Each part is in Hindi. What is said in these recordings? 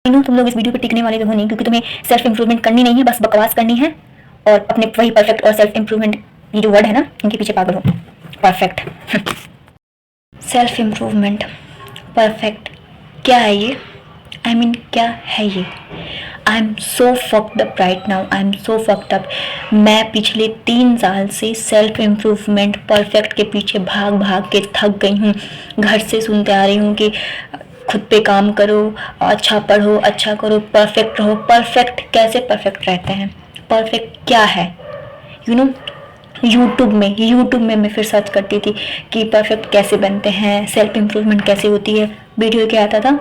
तुम लोग इस वीडियो पे टिकने वाले तो हो नहीं, क्योंकि तुम्हें सेल्फ इंप्रूवमेंट करनी नहीं है, बस बकवास करनी है और अपने वही परफेक्ट और सेल्फ इंप्रूवमेंट, ये जो वर्ड है ना, इनके पीछे पागल हो। परफेक्ट, सेल्फ इंप्रूवमेंट, परफेक्ट, क्या है ये? I mean, क्या है ये? I am so fucked up right now, I am so fucked up. मैं पिछले 3 साल से सेल्फ इम्प्रूवमेंट परफेक्ट के पीछे भाग भाग के थक गई हूँ। घर से सुनते आ रही हूँ कि खुद पे काम करो, अच्छा पढ़ो, अच्छा करो, परफेक्ट रहो। परफेक्ट कैसे परफेक्ट रहते हैं? परफेक्ट क्या है? यू नो, यूट्यूब में मैं फिर सर्च करती थी कि परफेक्ट कैसे बनते हैं, सेल्फ इम्प्रूवमेंट कैसे होती है। वीडियो क्या आता था,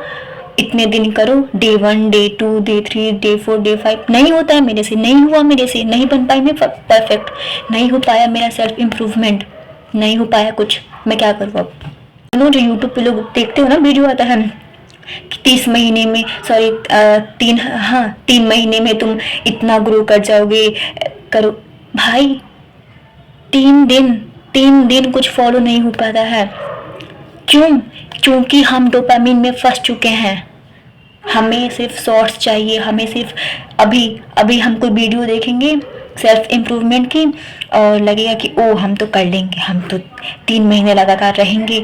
इतने दिन करो, day 1, day 2, day 3, day 4, day 5। नहीं होता है मेरे से, नहीं हुआ मेरे से, नहीं बन पाई मैं परफेक्ट, नहीं हो पाया मेरा सेल्फ इम्प्रूवमेंट, नहीं हो पाया कुछ। मैं क्या करूँ अब? जो यूट्यूब पे लोग देखते हो ना, वीडियो आता है कि 30 महीने में, सॉरी 3 महीने में तुम इतना ग्रो कर जाओगे, करो। भाई 3 दिन कुछ फॉलो नहीं हो पाता है। क्यों? क्योंकि हम डोपामिन में फंस चुके हैं। हमें सिर्फ शॉर्ट्स चाहिए, हमें सिर्फ अभी अभी हम कोई वीडियो देखेंगे सेल्फ इम्प्रूवमेंट की और लगेगा कि ओ हम तो कर लेंगे, हम तो 3 महीने लगातार रहेंगे।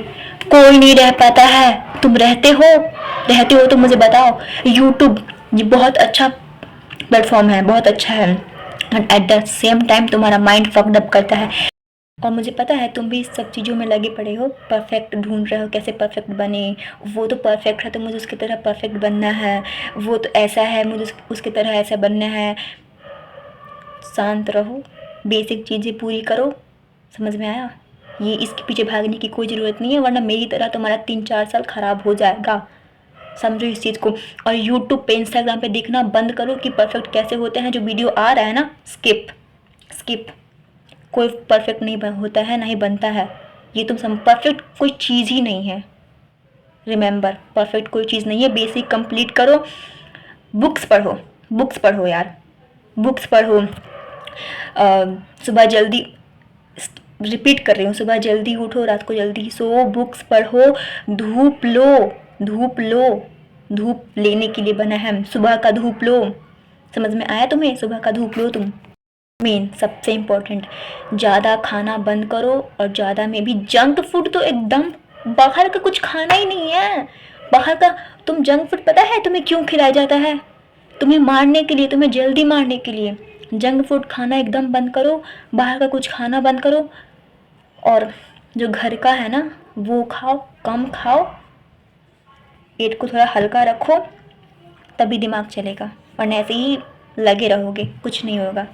कोई नहीं रह पाता है। तुम रहते हो तो मुझे बताओ। यूट्यूब ये बहुत अच्छा प्लेटफॉर्म है, बहुत अच्छा है, and eight the same time तुम्हारा माइंड फक्ड अप करता है। और मुझे पता है तुम भी इस सब चीज़ों में लगे पड़े हो, परफेक्ट ढूंढ रहे हो, कैसे परफेक्ट बने। वो तो परफेक्ट है तो मुझे उसकी तरह परफेक्ट बनना है, वो तो ऐसा है मुझे उसकी तरह ऐसा बनना है। शांत रहो, बेसिक चीज़ें पूरी करो। समझ में आया? ये इसके पीछे भागने की कोई ज़रूरत नहीं है, वरना मेरी तरह तुम्हारा 3-4 साल ख़राब हो जाएगा। समझो इस चीज़ को। और यूट्यूब पे, इंस्टाग्राम पे देखना बंद करो कि परफेक्ट कैसे होते हैं। जो वीडियो आ रहा है ना, स्किप स्किप। कोई परफेक्ट नहीं होता है, ना ही बनता है। ये तुम परफेक्ट कोई चीज़ ही नहीं है। रिमेंबर, परफेक्ट कोई चीज़ नहीं है। बेसिक कंप्लीट करो, बुक्स पढ़ो यार, बुक्स पढ़ो। सुबह जल्दी, रिपीट कर रही हूँ, सुबह जल्दी उठो, रात को जल्दी सो, बुक्स पढ़ो, धूप लो, धूप लो। धूप लेने के लिए बना है, सुबह का धूप लो। समझ में आया तुम्हें? सुबह का धूप लो तुम। मेन सबसे इम्पोर्टेंट, ज़्यादा खाना बंद करो। और ज़्यादा में भी जंक फूड तो एकदम, बाहर का कुछ खाना ही नहीं है। बाहर का तुम जंक फूड, पता है तुम्हें क्यों खिलाया जाता है? तुम्हें मारने के लिए, तुम्हें जल्दी मारने के लिए। जंक फूड खाना एकदम बंद करो, बाहर का कुछ खाना बंद करो। और जो घर का है ना वो खाओ, कम खाओ, पेट को थोड़ा हल्का रखो, तभी दिमाग चलेगा। वरना ऐसे ही लगे रहोगे, कुछ नहीं होगा।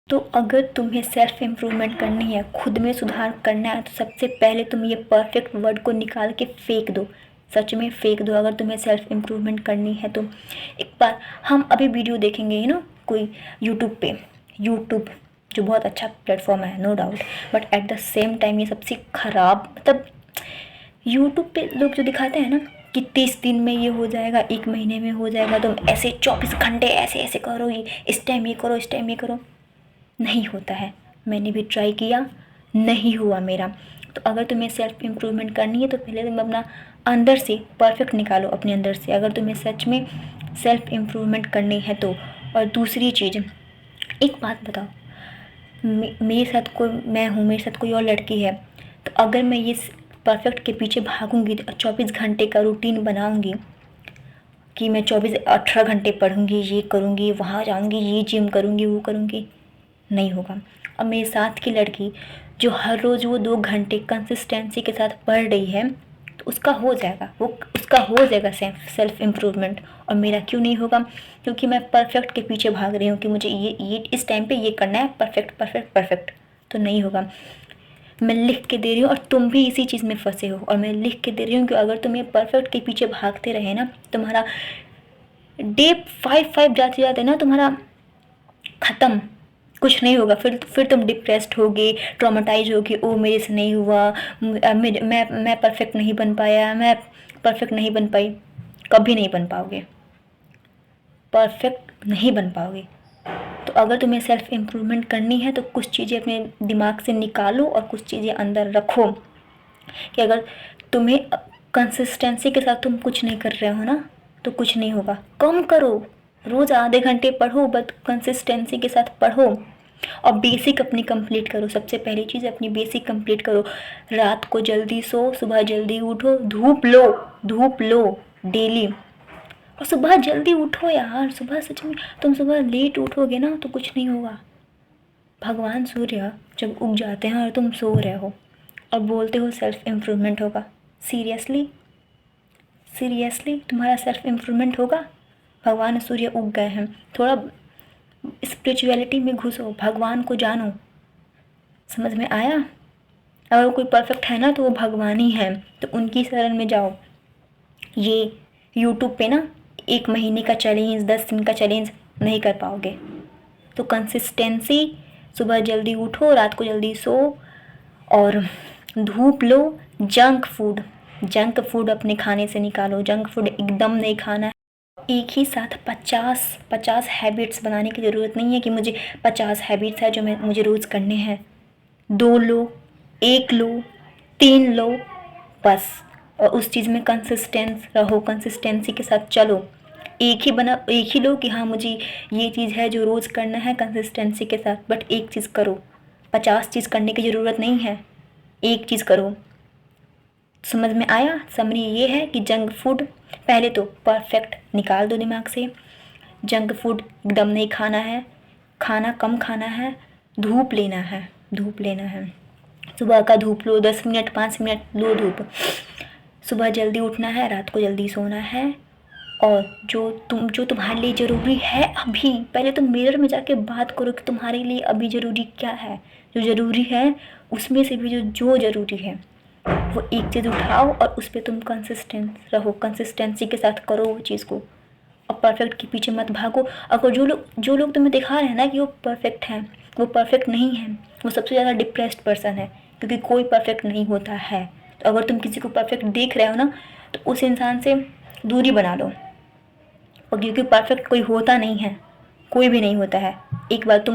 तो अगर तुम्हें सेल्फ इम्प्रूवमेंट करनी है, खुद में सुधार करना है, तो सबसे पहले तुम ये परफेक्ट वर्ड को निकाल के फेंक दो। सच में फेंक दो। अगर तुम्हें सेल्फ इम्प्रूवमेंट करनी है तो एक बार, हम अभी वीडियो देखेंगे यू नो कोई यूट्यूब पे, यूट्यूब जो बहुत अच्छा प्लेटफॉर्म है no doubt, but at the same time ये सबसे ख़राब, मतलब यूट्यूब पे लोग जो दिखाते हैं ना कि 30 दिन में ये हो जाएगा, 1 महीने में हो जाएगा, तुम ऐसे 24 घंटे ऐसे ऐसे करो, ये इस टाइम ये करो, इस टाइम ये करो। नहीं होता है। मैंने भी ट्राई किया, नहीं हुआ मेरा। तो अगर तुम्हें सेल्फ इम्प्रूवमेंट करनी है तो पहले तुम अपना अंदर से परफेक्ट निकालो, अपने अंदर से, अगर तुम्हें सच में सेल्फ इम्प्रूवमेंट करनी है तो। और दूसरी चीज़, एक बात बताओ, मेरे साथ कोई, मैं हूँ, मेरे साथ कोई और लड़की है, तो अगर मैं ये परफेक्ट के पीछे भागूंगी, 24 घंटे का रूटीन बनाऊंगी कि मैं 18 घंटे पढ़ूंगी, ये करूंगी, वहाँ जाऊंगी, ये जिम करूंगी, वो करूंगी, नहीं होगा। और मेरे साथ की लड़की जो हर रोज़ वो 2 घंटे कंसिस्टेंसी के साथ पढ़ रही है, तो उसका हो जाएगा, उसका हो जाएगा सेल्फ इम्प्रूवमेंट। और मेरा क्यों नहीं होगा? क्योंकि मैं परफेक्ट के पीछे भाग रही हूँ कि मुझे ये इस टाइम पे ये करना है, परफेक्ट परफेक्ट परफेक्ट। तो नहीं होगा। मैं लिख के दे रही हूँ और तुम भी इसी चीज़ में फंसे हो। और मैं लिख के दे रही हूँ कि अगर तुम ये परफेक्ट के पीछे भागते रहे ना, तुम्हारा डे 5 जाते जाते ना तुम्हारा ख़त्म, कुछ नहीं होगा। फिर तुम डिप्रेस्ड होगे, ट्रॉमेटाइज होगे, ओ मेरे से नहीं हुआ, मैं परफेक्ट नहीं बन पाया, मैं परफेक्ट नहीं बन पाई। कभी नहीं बन पाओगे, परफेक्ट नहीं बन पाओगे। तो अगर तुम्हें सेल्फ इम्प्रूवमेंट करनी है तो कुछ चीज़ें अपने दिमाग से निकालो और कुछ चीज़ें अंदर रखो कि अगर तुम्हें कंसिस्टेंसी के साथ तुम कुछ नहीं कर रहे हो ना, तो कुछ नहीं होगा। कम करो, रोज़ आधे घंटे पढ़ो, बट कंसिस्टेंसी के साथ पढ़ो और बेसिक अपनी कंप्लीट करो। सबसे पहली चीज़ अपनी बेसिक कंप्लीट करो। रात को जल्दी सो, सुबह जल्दी उठो, धूप लो डेली, और सुबह जल्दी उठो यार। सुबह सच में तुम सुबह लेट उठोगे ना तो कुछ नहीं होगा। भगवान सूर्य जब उग जाते हैं और तुम सो रहे हो और बोलते हो सेल्फ इम्प्रूवमेंट होगा, सीरियसली तुम्हारा सेल्फ इम्प्रूवमेंट होगा? भगवान सूर्य उग गए हैं, थोड़ा स्पिरिचुअलिटी में घुसो, भगवान को जानो। समझ में आया? अगर कोई परफेक्ट है ना तो वो भगवान ही है, तो उनकी शरण में जाओ। ये यूट्यूब पे ना 1 महीने का चैलेंज, 10 दिन का चैलेंज नहीं कर पाओगे। तो कंसिस्टेंसी, सुबह जल्दी उठो, रात को जल्दी सो और धूप लो। जंक फूड अपने खाने से निकालो। जंक फूड एकदम नहीं खाना है। एक ही साथ 50 हैबिट्स बनाने की ज़रूरत नहीं है कि मुझे 50 हैबिट्स है जो मुझे रोज़ करने हैं। 2 लो, 1 लो, 3 लो बस। और उस चीज़ में कंसिस्टेंस रहो, कंसिस्टेंसी के साथ चलो। एक ही लो कि हाँ मुझे ये चीज़ है जो रोज़ करना है कंसिस्टेंसी के साथ, बट एक चीज़ करो। 50 चीज़ करने की ज़रूरत नहीं है, एक चीज़ करो। समझ में आया? समरी ये है कि जंक फूड पहले तो परफेक्ट निकाल दो दिमाग से। जंक फूड एकदम नहीं खाना है, खाना कम खाना है, धूप लेना है। सुबह का धूप लो, 10 मिनट 5 मिनट लो धूप। सुबह जल्दी उठना है, रात को जल्दी सोना है। और जो तुम्हारे लिए ज़रूरी है अभी, पहले तुम मिरर में जाके बात करो कि तुम्हारे लिए अभी ज़रूरी क्या है। जो ज़रूरी है उसमें से भी जो ज़रूरी है वो एक चीज़ उठाओ और उस पर तुम कंसिस्टेंट रहो, कंसिस्टेंसी के साथ करो वो चीज़ को। और परफेक्ट के पीछे मत भागो। अगर जो लोग तुम्हें दिखा रहे हैं ना कि वो परफेक्ट हैं, वो परफेक्ट नहीं है। वो सबसे ज़्यादा डिप्रेस्ड पर्सन है, क्योंकि कोई परफेक्ट नहीं होता है। तो अगर तुम किसी को परफेक्ट देख रहे हो ना तो उस इंसान से दूरी बना लो। और क्योंकि परफेक्ट कोई होता नहीं है, कोई भी नहीं होता है। एक बार तो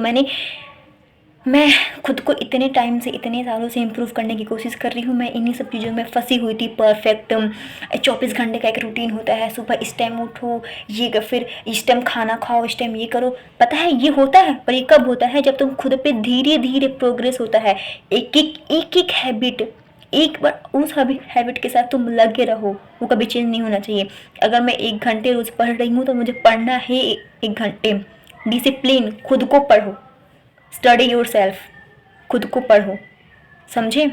मैं खुद को इतने टाइम से, इतने सालों से इम्प्रूव करने की कोशिश कर रही हूँ। मैं इन्हीं सब चीज़ों में फंसी हुई थी। परफेक्ट 24 घंटे का एक रूटीन होता है, सुबह इस टाइम उठो, ये फिर इस टाइम खाना खाओ, इस टाइम ये करो। पता है ये होता है, पर ये कब होता है? जब तुम खुद पे धीरे धीरे प्रोग्रेस होता है। एक हैबिट, एक बार उस हैबिट के साथ तुम लगे रहो, वो कभी चेंज नहीं होना चाहिए। अगर मैं 1 घंटे रोज़ पढ़ रही हूँ तो मुझे पढ़ना है 1 घंटे। डिसिप्लिन, खुद को पढ़ो, स्टडी योर सेल्फ, खुद को पढ़ो, समझे?